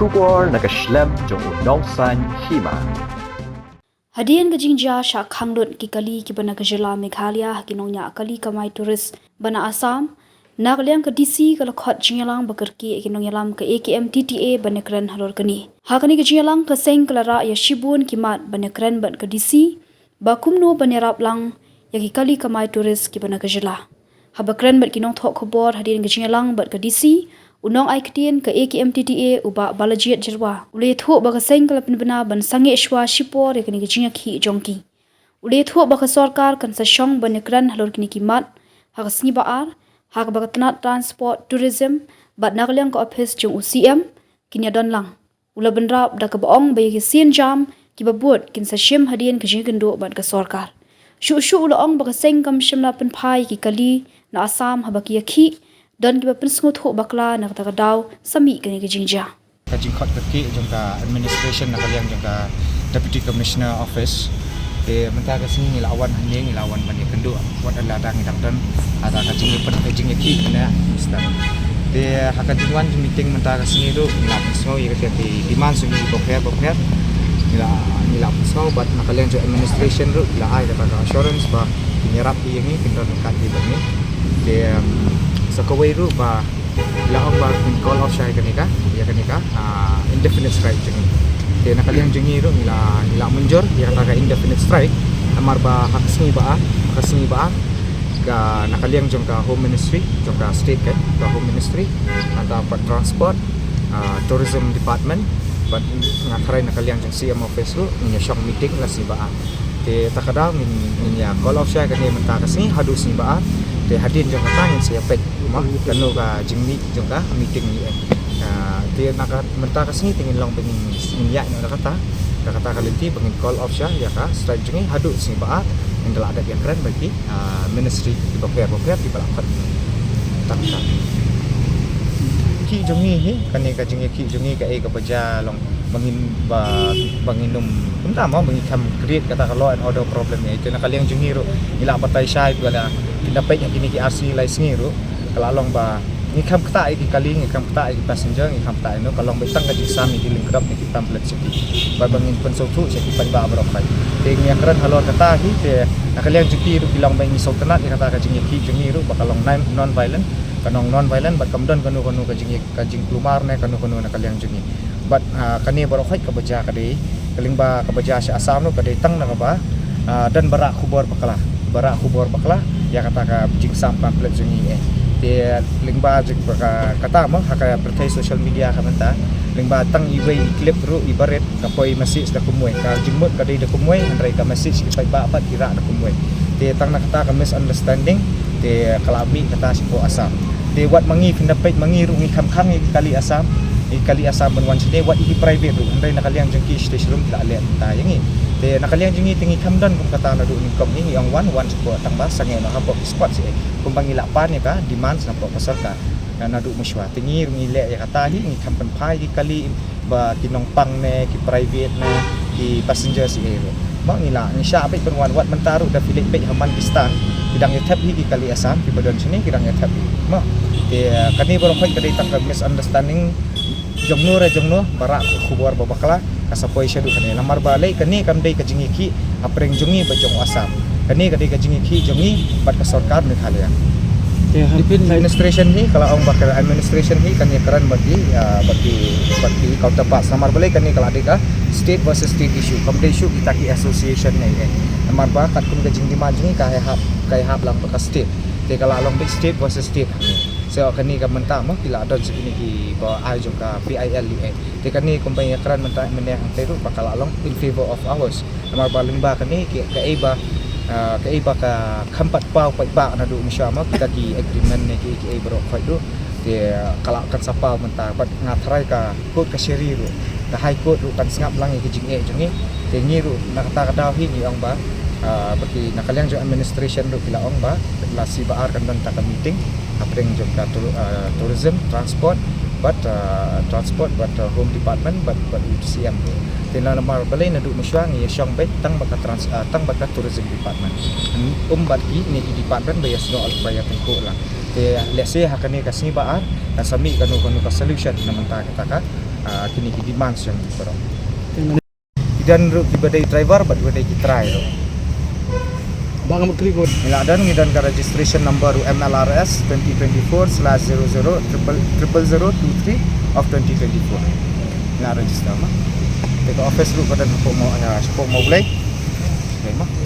Shubor nakaslem jong unong san hima. Hadian gajingja sha khangdot ki kali ki bana gajela Meghalaya kinongnya kali kamai turis bana Assam nagliang ke DC kalau khot jingalang bakarki kinongyalam ke AKM TTA banekran halor kani hakani ke jingalang ke seng klara ya shibun kimat banekran ban ke DC bakumno banerap lang ya ki kali kamai turis ki bana gajela habakran bat kinong thok khobor hadian gajingalang bat ke DC unong ai ketien ke AKM TTA uba balajiat jerwa ule thu ba ka seng kala pinbana ban sange shwa shipor ya kini gajinga khi jongki ule thu ba ka sarkar kan sa shong banekran halor kini kimat hakasni ba ar hak ba tanat transport tourism bat nagliang ko office jong UCM kinya don lang ula benrap da ka baong ba ki sin jam ki babut kin sa shim hadian gajinga kendo bat ka sarkar shu ula ong ba ka seng kam shimla pen phai ki kali na Assam habaki khi dan kiba pensngot ho bakla na kata daw sami kani gajingja kajing khot kaki jongka administration nakaliang jongka deputy commissioner office te menta ka sini lawan hanyeng lawan bani kendo wat ladang idang dan ada kajing pen kajing ki na mista te hakajingwan meeting menta ka sini ru lap so ye ka ti demand sumi bokher nila so bat nakaliang jo administration ru la ai ka assurance ba nyerap ini kendo kan di bani te sa kawai ru ba laong ba call off siya kanika ya kanika indefinite strike jengi te nakaliang jengi ru nila munjur ya kata indefinite strike amar ba hakasni ba ga nakaliang jong ka home ministry jong ka state ka home ministry ata pa transport tourism department but ngakaray nakaliang jong CM office ru nya shong meeting la si ba te takada minya call off siya kani menta kasni hadu si ba te hadin jong ka tangin siya pek mah kanu ka jingni jong ka meeting ni te nakat menta kasni tingin long pengin ya no kata kalinti pengin call off siya ya ka strike jengi hadu si ba indala ada yang keren bagi ministry di bokher di balapat tak ki jongi hi kani ka jingi ki jongi ka ka paja long banginum punta mo bangikam create kata law and order problem ni itu nakaliang jongi ro ila patay siya wala dapat yang kini ki RC license ro kalalong ba ngikam kata iki kali ngikam kata iki passenger ngikam kata no kalong betang ka jisami di lingkrap ni template city ba bangin pensotu sa ki panba barokay te ngya kran halor kata hi te nakaliang jongi ro bilang ba ngi sultanat kata ka jingi ro bakalong non violent kanong non violent bat kamdan kanu kajing plumar ne kanu nakaliang jongi bat kani barokay ka baja kadi kalingba ka baja sa Assam no kadi tang na ba dan barak khubor bakla ya kata ka jing sam pamphlet jongi dia lingba jik kata mo haka pertai social media ka menta lingba tang iway clip ru ibaret ka poi message da kumwe ka jingmot ka da kumwe andrai ka message ki ba kira da kumwe dia tang nakata ka misunderstanding dia kalami kata si po Assam dia wat mangi pindapat mangi ru ngi kham kali Assam benwan sini wat iki private ru andrai nakaliang jengki station room la le ta yangi te nakaliang jingi tingi kamdan kum kata na du ni kom ni yang one support tang ba sange na habok spot si kum bangi lapan ya ka demand sa po pasar ka na du muswa tingi ngi le ya kata hi ngi kampan pai ki kali ba kinong pang ne ki private na ki passenger si ero ba ngila ni sya pe penwan wat mentaru da filik pe haman distan bidang etap hi ki kali Assam ki badon sini kidang etap ma te kani boro khoi kadi tang misunderstanding jongno barak khubor babakla kasapoi syadu kani lamar balai kani kamdai ka jingi ki apreng jongi bajong Assam kani kadai ka jingi ki jongi bat ka sarkar Meghalaya administration ni kalau orang bakal administration ni kani keren bagi counterpart lamar balai kani kalau ada ka state versus state issue kamdai issue kita ki association ni lamar ba kat kum ka jingi majingi ka hab lang ka state te kalau along big state versus state so kani ka menta mo kila don segini ki ba ai jong ka PIL te kani kumpanya kran menta meneh teru bakal along in favor of ours amar baling ba kani ka iba ka khampat pau pai ba na du misha mo kita ki agreement ne ki bro khoi du te kala kan sapa menta bat ngatrai ka court ka sheri ru ka high court ru kan sngap lang ki jinge jongi te ngiru nakata ka hi ni ong ba bagi nakaliang jo administration ru kila ong ba la si ba ar kan dan ta meeting apreng jom ka tourism transport but home department but CM tena lamar balai na du muswang ya syong bet tang baka tourism department bat ki ni department bayas no al bayat ko lang let's say hakani kasni baan kasami kanu ka solution naman ta kita ka kini ki demands yang pero idan ru kibadai driver but badai ki try ro Bang mo kliko. ila dan ngidan ka registration number MLRS 2024/00000023 of 2024 ila register ma te ka office ru kadan po mo boleh okay ma